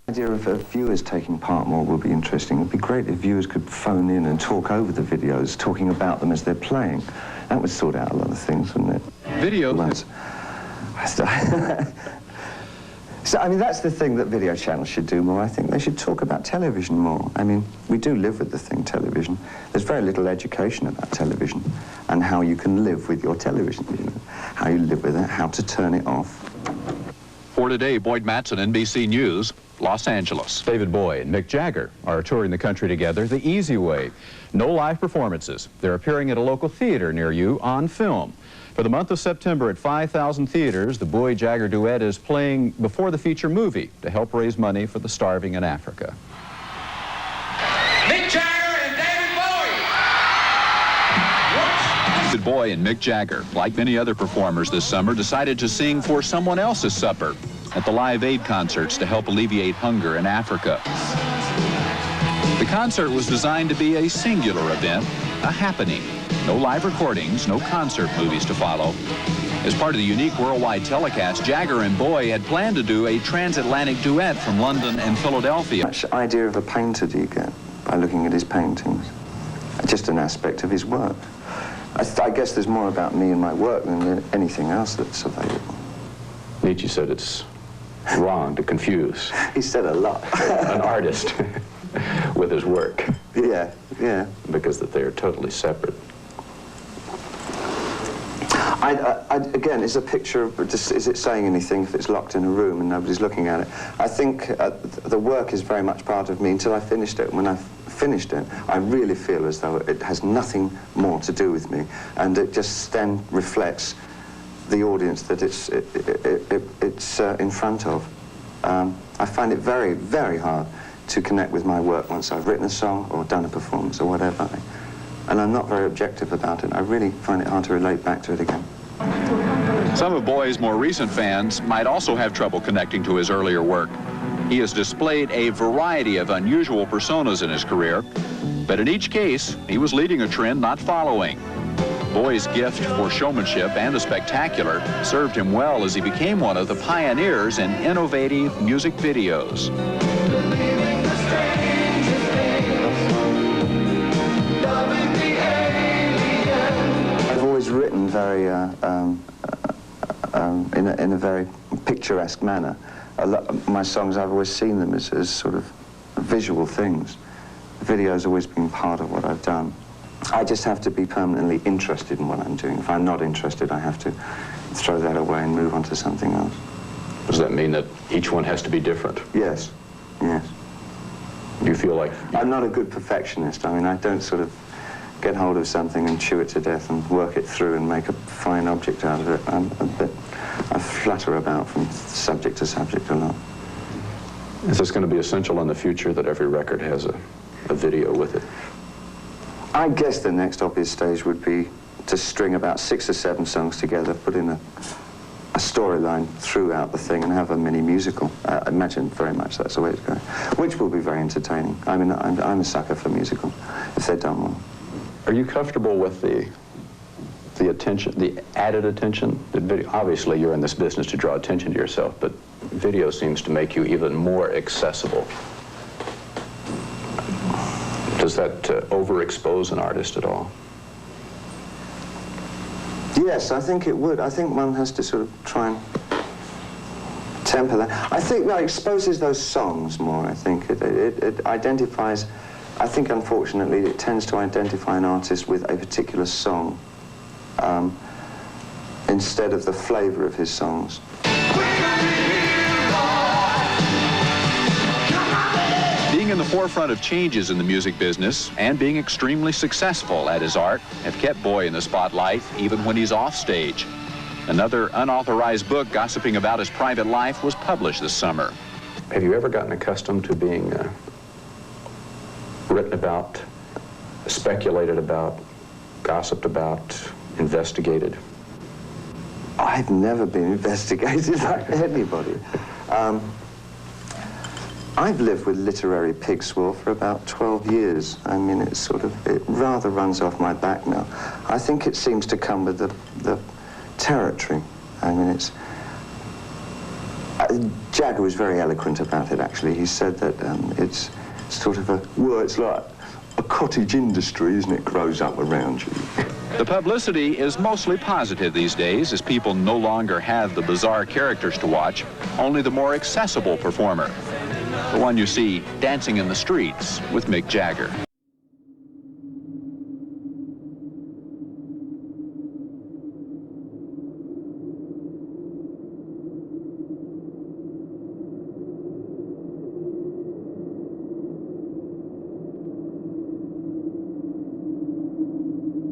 The idea of viewers taking part more would be interesting. It would be great if viewers could phone in and talk over the videos, talking about them as they're playing. That would sort out a lot of things, wouldn't it? Video. So, I mean, that's the thing that video channels should do more, I think. They should talk about television more. I mean, we do live with the thing, television. There's very little education about television and how you can live with your television, you know, how you live with it, how to turn it off. For today, Boyd Matson, NBC News, Los Angeles. David Bowie and Mick Jagger are touring the country together the easy way. No live performances. They're appearing at a local theater near you on film. For the month of September at 5,000 theaters, the Bowie-Jagger duet is playing before the feature movie to help raise money for the starving in Africa. Mick Jagger and David Bowie! David Bowie and Mick Jagger, like many other performers this summer, decided to sing for someone else's supper at the Live Aid concerts to help alleviate hunger in Africa. The concert was designed to be a singular event, a happening. No live recordings, no concert movies to follow. As part of the unique worldwide telecast, Jagger and Bowie had planned to do a transatlantic duet from London and Philadelphia. Which idea of a painter do you get by looking at his paintings? Just an aspect of his work. I guess there's more about me and my work than anything else that's available. Nietzsche said it's wrong to confuse. He said a lot. An artist with his work. Yeah, yeah. Because that they are totally separate. Again, is a picture, is it saying anything if it's locked in a room and nobody's looking at it? I think the work is very much part of me until I finished it. When I've finished it, I really feel as though it has nothing more to do with me, and it just then reflects the audience that it's in front of. I find it very, very hard to connect with my work once I've written a song or done a performance or whatever. And I'm not very objective about it. I really find it hard to relate back to it again. Some of Bowie's more recent fans might also have trouble connecting to his earlier work. He has displayed a variety of unusual personas in his career, but in each case, he was leading a trend not following. Bowie's gift for showmanship and the spectacular served him well as he became one of the pioneers in innovative music videos. Written very in a very picturesque manner. My songs, I've always seen them as sort of visual things. Video's always been part of what I've done. I just have to be permanently interested in what I'm doing. If I'm not interested, I have to throw that away and move on to something else. Does that mean that each one has to be different? Yes, yes. Do you feel like... I'm not a good perfectionist. I mean, I don't sort of get hold of something and chew it to death and work it through and make a fine object out of it. I flutter about from subject to subject a lot. Is this going to be essential in the future that every record has a video with it? I guess the next obvious stage would be to string about 6 or 7 songs together, put in a storyline throughout the thing and have a mini musical. I imagine very much that's the way it's going, which will be very entertaining. I mean, I'm a sucker for musical, if they're done well. Are you comfortable with the attention, the added attention that video? Obviously, you're in this business to draw attention to yourself, but video seems to make you even more accessible. Does that overexpose an artist at all? Yes, I think it would. I think one has to sort of try and temper that. I think that exposes those songs more. I think it identifies. I think, unfortunately, it tends to identify an artist with a particular song instead of the flavor of his songs. Being in the forefront of changes in the music business and being extremely successful at his art have kept Bowie in the spotlight even when he's off stage. Another unauthorized book gossiping about his private life was published this summer. Have you ever gotten accustomed to being written about, speculated about, gossiped about, investigated? I've never been investigated like anybody. I've lived with literary pig swore for about 12 years. I mean, it rather runs off my back now. I think it seems to come with the territory. I mean, Jagger was very eloquent about it, actually. He said that it's sort of it's like a cottage industry, isn't it, grows up around you. The publicity is mostly positive these days, as people no longer have the bizarre characters to watch, only the more accessible performer. The one you see dancing in the streets with Mick Jagger.